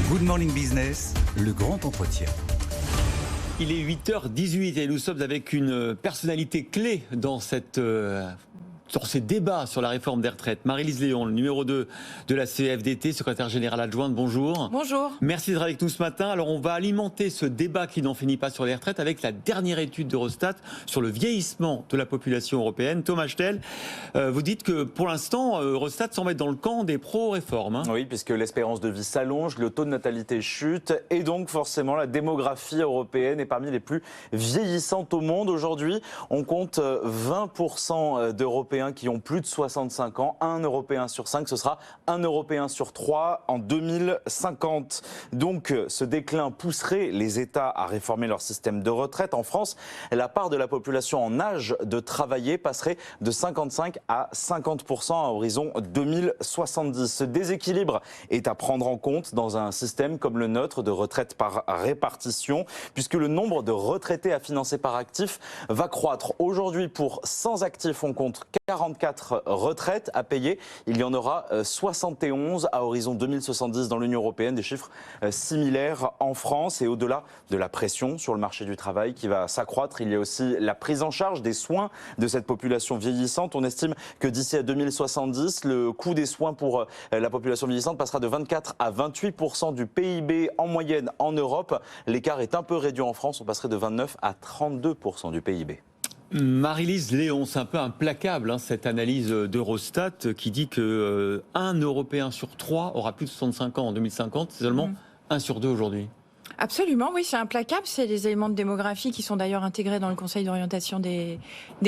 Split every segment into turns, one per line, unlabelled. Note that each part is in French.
Good Morning Business, le grand entretien.
Il est 8h18 et nous sommes avec une personnalité clé dans ces débats sur la réforme des retraites. Marie-Lise Léon, le numéro 2 de la CFDT, secrétaire générale adjointe, bonjour.
Bonjour.
Merci d'être avec nous ce matin. Alors on va alimenter ce débat qui n'en finit pas sur les retraites avec la dernière étude d'Eurostat sur le vieillissement de la population européenne. Thomas Chtel, vous dites que pour l'instant, Eurostat semble être dans le camp des pro-réformes.
Oui, puisque l'espérance de vie s'allonge, le taux de natalité chute et donc forcément la démographie européenne est parmi les plus vieillissantes au monde. Aujourd'hui, on compte 20% d'Européens qui ont plus de 65 ans, un Européen sur 5, ce sera un Européen sur 3 en 2050. Donc ce déclin pousserait les États à réformer leur système de retraite. En France, la part de la population en âge de travailler passerait de 55 à 50% à horizon 2070. Ce déséquilibre est à prendre en compte dans un système comme le nôtre de retraite par répartition, puisque le nombre de retraités à financer par actif va croître. Aujourd'hui, pour 100 actifs, on compte 44 retraites à payer. Il y en aura 71 à horizon 2070 dans l'Union européenne, des chiffres similaires en France. Et au-delà de la pression sur le marché du travail qui va s'accroître, il y a aussi la prise en charge des soins de cette population vieillissante. On estime que d'ici à 2070, le coût des soins pour la population vieillissante passera de 24 à 28% du PIB en moyenne en Europe. L'écart est un peu réduit en France, on passerait de 29 à 32% du PIB.
Marie-Lise Léon, c'est un peu implacable cette analyse d'Eurostat qui dit que 1 Européen sur 3 aura plus de 65 ans en 2050, c'est seulement 1 sur 2 aujourd'hui.
Absolument, oui, c'est implacable. C'est les éléments de démographie qui sont d'ailleurs intégrés dans le Conseil d'orientation des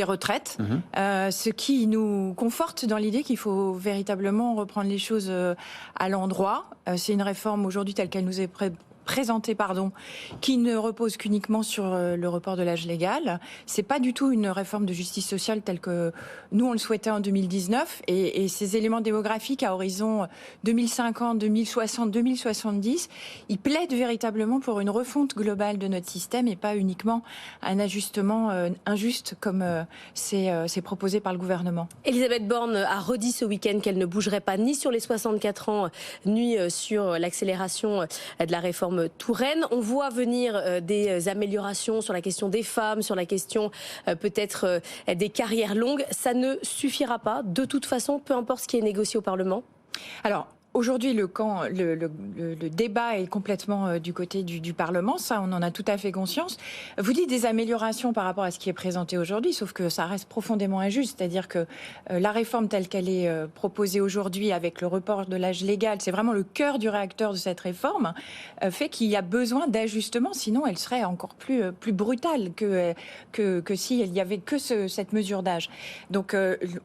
retraites. Ce qui nous conforte dans l'idée qu'il faut véritablement reprendre les choses à l'endroit. C'est une réforme aujourd'hui telle qu'elle nous est présentée, qui ne repose qu'uniquement sur le report de l'âge légal. C'est pas du tout une réforme de justice sociale telle que nous on le souhaitait en 2019. Et ces éléments démographiques à horizon 2050, 2060, 2070, ils plaident véritablement pour une refonte globale de notre système et pas uniquement un ajustement injuste comme c'est proposé par le gouvernement.
Elisabeth Borne a redit ce week-end qu'elle ne bougerait pas ni sur les 64 ans, ni sur l'accélération de la réforme Touraine. On voit venir des améliorations sur la question des femmes, sur la question peut-être des carrières longues. Ça ne suffira pas, de toute façon, peu importe ce qui est négocié au Parlement.
Alors, aujourd'hui, le débat est complètement du côté du Parlement, ça on en a tout à fait conscience. Vous dites des améliorations par rapport à ce qui est présenté aujourd'hui, sauf que ça reste profondément injuste, c'est-à-dire que la réforme telle qu'elle est proposée aujourd'hui avec le report de l'âge légal, c'est vraiment le cœur du réacteur de cette réforme, fait qu'il y a besoin d'ajustements, sinon elle serait encore plus brutale que s'il n'y avait que cette mesure d'âge. Donc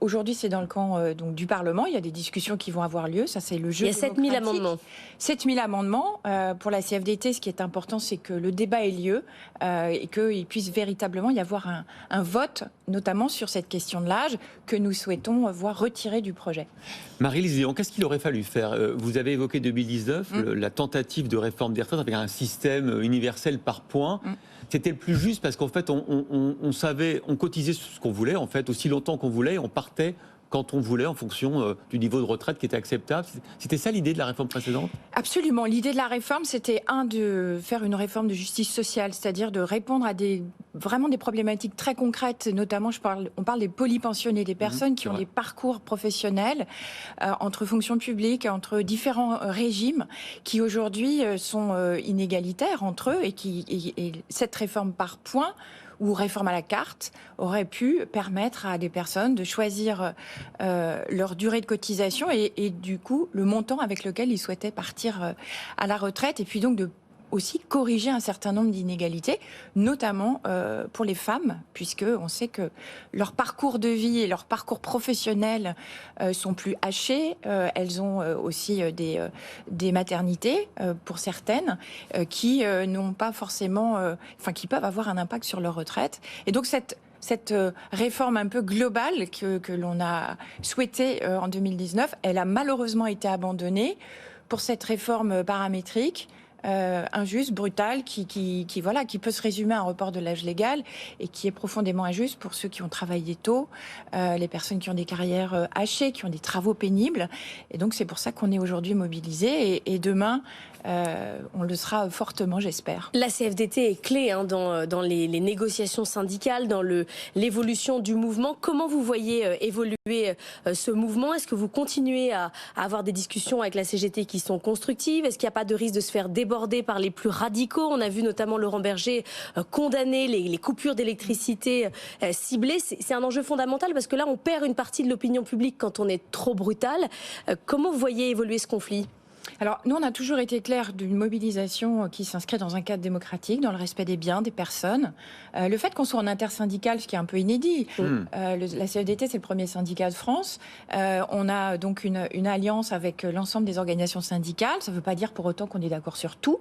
aujourd'hui c'est dans le camp du Parlement, il y a des discussions qui vont avoir lieu, ça c'est le jeu.
Il y a 7000 amendements.
7000 amendements. Pour la CFDT, ce qui est important, c'est que le débat ait lieu et qu'il puisse véritablement y avoir un vote, notamment sur cette question de l'âge, que nous souhaitons voir retiré du projet.
Marie-Lise Léon, qu'est-ce qu'il aurait fallu faire ? Vous avez évoqué 2019, la tentative de réforme des retraites avec un système universel par points. C'était le plus juste parce qu'en fait, on savait, on cotisait ce qu'on voulait, en fait, aussi longtemps qu'on voulait, on partait quand on voulait, en fonction du niveau de retraite qui était acceptable. C'était ça l'idée de la réforme précédente ?
Absolument. L'idée de la réforme, c'était de faire une réforme de justice sociale, c'est-à-dire de répondre à vraiment des problématiques très concrètes, notamment on parle des polypensionnés, des personnes qui ont des parcours professionnels entre fonctions publiques, entre différents régimes, qui aujourd'hui sont inégalitaires entre eux et cette réforme par points ou réforme à la carte aurait pu permettre à des personnes de choisir leur durée de cotisation et du coup le montant avec lequel ils souhaitaient partir à la retraite, et puis donc de aussi corriger un certain nombre d'inégalités, notamment pour les femmes, puisque on sait que leur parcours de vie et leur parcours professionnel sont plus hachés. Elles ont aussi des maternités, pour certaines, qui n'ont pas forcément, qui peuvent avoir un impact sur leur retraite. Et donc cette réforme un peu globale que l'on a souhaitée en 2019, elle a malheureusement été abandonnée pour cette réforme paramétrique injuste, brutale, qui peut se résumer à un report de l'âge légal et qui est profondément injuste pour ceux qui ont travaillé tôt, les personnes qui ont des carrières hachées, qui ont des travaux pénibles. Et donc c'est pour ça qu'on est aujourd'hui mobilisés. Et demain, on le sera fortement, j'espère.
La CFDT est clé dans les négociations syndicales, dans l'évolution du mouvement. Comment vous voyez évoluer ce mouvement? Est-ce que vous continuez à avoir des discussions avec la CGT qui sont constructives? Est-ce qu'il n'y a pas de risque de se faire déborder par les plus radicaux? On a vu notamment Laurent Berger condamner les coupures d'électricité ciblées. C'est un enjeu fondamental parce que là, on perd une partie de l'opinion publique quand on est trop brutal. Comment vous voyez évoluer ce conflit?
Alors, nous, on a toujours été clairs d'une mobilisation qui s'inscrit dans un cadre démocratique, dans le respect des biens, des personnes. Le fait qu'on soit en intersyndical, ce qui est un peu inédit, la CFDT, c'est le premier syndicat de France. On a donc une alliance avec l'ensemble des organisations syndicales. Ça ne veut pas dire pour autant qu'on est d'accord sur tout,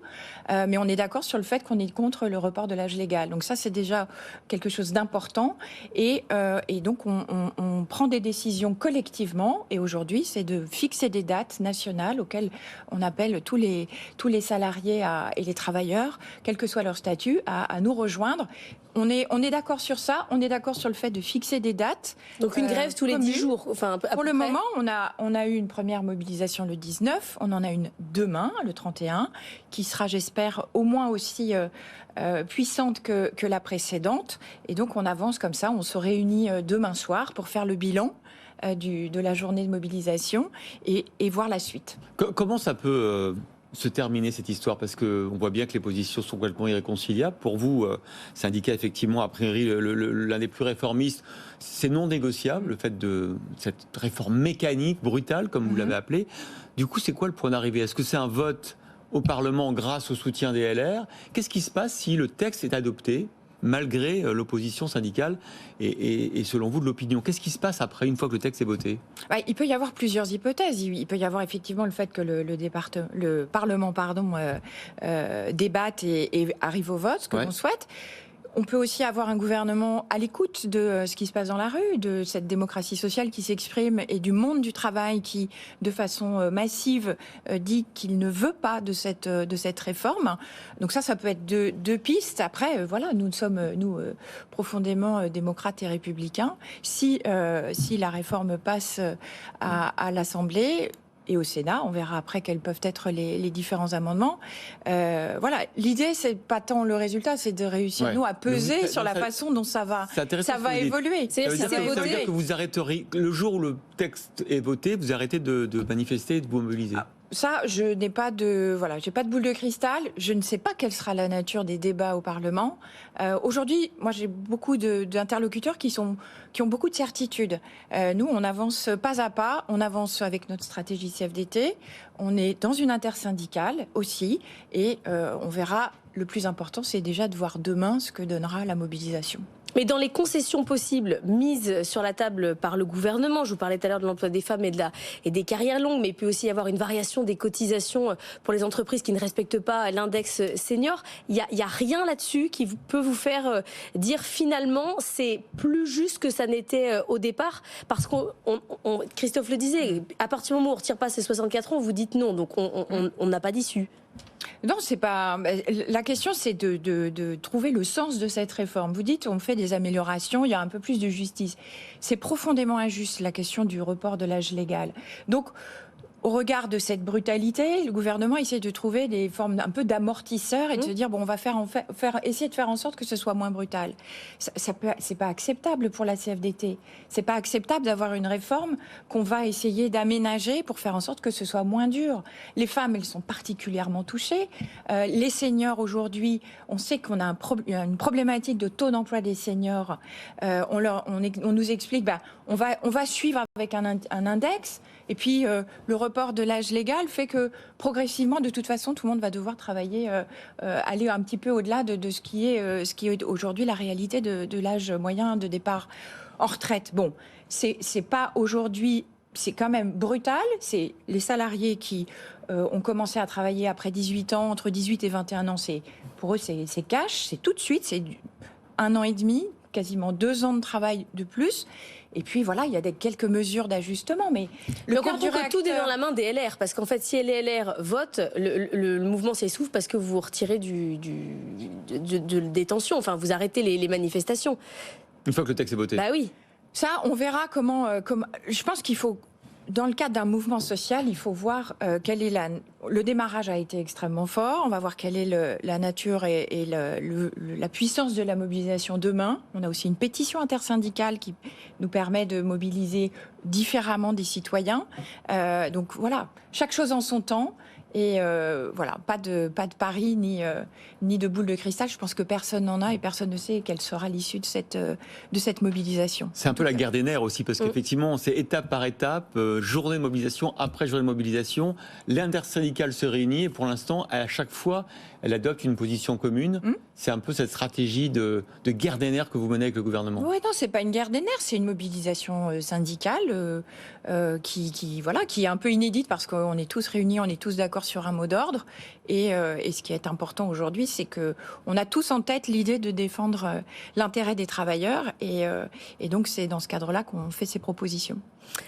mais on est d'accord sur le fait qu'on est contre le report de l'âge légal. Donc ça, c'est déjà quelque chose d'important. Et donc, on prend des décisions collectivement. Et aujourd'hui, c'est de fixer des dates nationales auxquelles on appelle tous les salariés et les travailleurs, quel que soit leur statut, à nous rejoindre. On est d'accord sur ça, on est d'accord sur le fait de fixer des dates.
Donc une grève tous les 10 jours. Enfin,
pour le moment, on a eu une première mobilisation le 19, on en a une demain, le 31, qui sera, j'espère, au moins aussi puissante que la précédente. Et donc on avance comme ça, on se réunit demain soir pour faire le bilan de la journée de mobilisation et voir la suite.
Comment ça peut se terminer cette histoire? Parce qu'on voit bien que les positions sont complètement irréconciliables. Pour vous, syndicat effectivement, a priori, l'un des plus réformistes, c'est non négociable, le fait de cette réforme mécanique, brutale, comme vous l'avez appelé. Du coup, c'est quoi le point d'arrivée? Est-ce que c'est un vote au Parlement grâce au soutien des LR? Qu'est-ce qui se passe si le texte est adopté malgré l'opposition syndicale et selon vous de l'opinion? Qu'est-ce qui se passe après, une fois que le texte est voté?
Il peut y avoir plusieurs hypothèses. Il peut y avoir effectivement le fait que le Parlement débatte et arrive au vote, ce que l'on souhaite. On peut aussi avoir un gouvernement à l'écoute de ce qui se passe dans la rue, de cette démocratie sociale qui s'exprime et du monde du travail qui, de façon massive, dit qu'il ne veut pas de cette réforme. Donc ça peut être deux pistes. Après, voilà, nous sommes profondément démocrates et républicains. Si la réforme passe à l'Assemblée et au Sénat, on verra après quels peuvent être les différents amendements. Voilà, l'idée, c'est pas tant le résultat, c'est de réussir, nous, à peser sur la façon dont ça va évoluer.
Ça veut dire que vous arrêterez, le jour où le texte est voté, vous arrêtez de manifester et de vous mobiliser.
Ça, je n'ai pas de boule de cristal. Je ne sais pas quelle sera la nature des débats au Parlement. Aujourd'hui, moi, j'ai beaucoup d'interlocuteurs qui ont beaucoup de certitudes. Nous, on avance pas à pas. On avance avec notre stratégie CFDT. On est dans une intersyndicale aussi. Et on verra. Le plus important, c'est déjà de voir demain ce que donnera la mobilisation.
Mais dans les concessions possibles mises sur la table par le gouvernement, je vous parlais tout à l'heure de l'emploi des femmes et des carrières longues, mais il peut aussi y avoir une variation des cotisations pour les entreprises qui ne respectent pas l'index senior. Il y a rien là-dessus qui peut vous faire dire finalement c'est plus juste que ça n'était au départ, parce que Christophe le disait, à partir du moment où on ne retire pas ces 64 ans, vous dites non, donc on n'a pas d'issue.
Non, c'est pas. La question, c'est de trouver le sens de cette réforme. Vous dites, on fait des améliorations, il y a un peu plus de justice. C'est profondément injuste, la question du report de l'âge légal. Donc, au regard de cette brutalité, le gouvernement essaie de trouver des formes un peu d'amortisseurs et de se dire bon, on va essayer de faire en sorte que ce soit moins brutal. C'est pas acceptable pour la CFDT. C'est pas acceptable d'avoir une réforme qu'on va essayer d'aménager pour faire en sorte que ce soit moins dur. Les femmes, elles sont particulièrement touchées. Les seniors aujourd'hui, on sait qu'on a une problématique de taux d'emploi des seniors. On nous explique, on va suivre avec un index. Et puis, le report de l'âge légal fait que, progressivement, de toute façon, tout le monde va devoir travailler, aller un petit peu au-delà de ce qui est aujourd'hui la réalité de l'âge moyen de départ en retraite. Bon, c'est pas aujourd'hui, c'est quand même brutal. C'est les salariés qui ont commencé à travailler après 18 ans, entre 18 et 21 ans. Pour eux, c'est cash, c'est tout de suite, c'est 1 an et demi, quasiment 2 ans de travail de plus. Et puis voilà, il y a quelques mesures d'ajustement, mais
donc on comprend que tout est dans la main des LR, parce qu'en fait, si les LR votent, le mouvement s'essouffle parce que vous retirez des tensions, enfin vous arrêtez les manifestations.
Une fois que le texte est voté.
Bah oui.
Ça, on verra comment. Je pense qu'il faut Dans le cadre d'un mouvement social, il faut voir quelle est le démarrage a été extrêmement fort. On va voir quelle est la nature et la puissance de la mobilisation demain. On a aussi une pétition intersyndicale qui nous permet de mobiliser différemment des citoyens. Donc voilà, chaque chose en son temps. Et voilà, pas de pari ni de boule de cristal. Je pense que personne n'en a et personne ne sait quelle sera l'issue de cette mobilisation.
C'est un peu la guerre des nerfs aussi, parce qu'effectivement, c'est étape par étape, journée de mobilisation après journée de mobilisation. L'intersyndicale se réunit et pour l'instant, à chaque fois, elle adopte une position commune. C'est un peu cette stratégie de guerre des nerfs que vous menez avec le gouvernement.
Oui, non, c'est pas une guerre des nerfs, c'est une mobilisation syndicale qui est un peu inédite parce qu'on est tous réunis, on est tous d'accord sur un mot d'ordre. Et ce qui est important aujourd'hui, c'est qu'on a tous en tête l'idée de défendre l'intérêt des travailleurs. Et donc, c'est dans ce cadre-là qu'on fait ces propositions.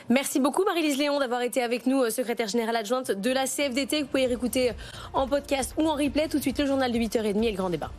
Merci beaucoup Marie-Lise Léon d'avoir été avec nous, secrétaire générale adjointe de la CFDT. Vous pouvez réécouter en podcast ou en replay. Tout de suite, le journal de 8h30 et le grand débat.